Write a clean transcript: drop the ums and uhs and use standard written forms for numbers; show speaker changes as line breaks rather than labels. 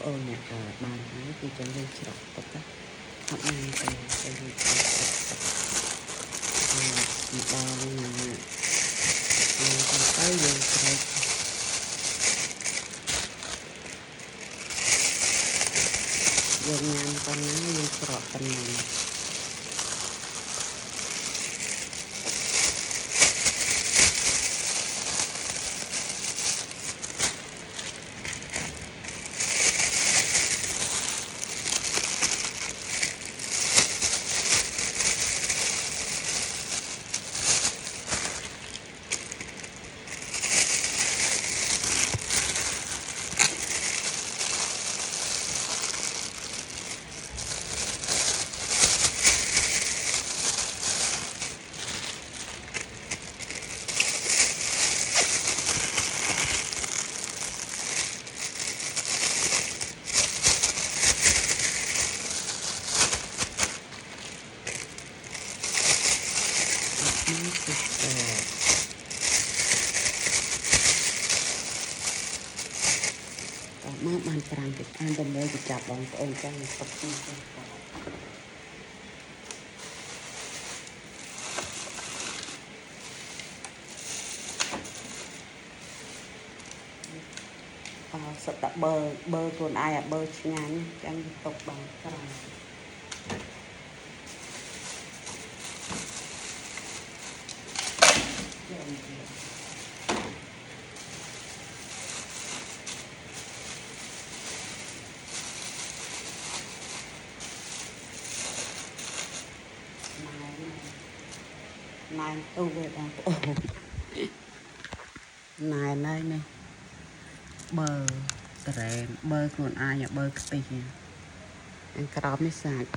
អូនអ្នកបានហើយគឺចឹងយើងច្រកទឹកអត់មានទៅយើងច្រកទឹកពីបងណាយើងទៅយើងច្រកយើងញ៉ាំប៉ុណ្ណាយើងច្រកប៉ុណ្ណានេះគឺមកបាន5ទឹកអានទៅមើលទៅចាប់បងប្អូនចឹងទុកទីទៅសុទ្ធតែបើខ្លួនឯងអាបើឆ្ងាញ់ចឹងទុកបងក្រោយណែទូវាបងប្អូនណែហើយនេះបើត្រែមបើខ្លួនឯងបើខ្ទិះខាងក្រោមនេះសាច់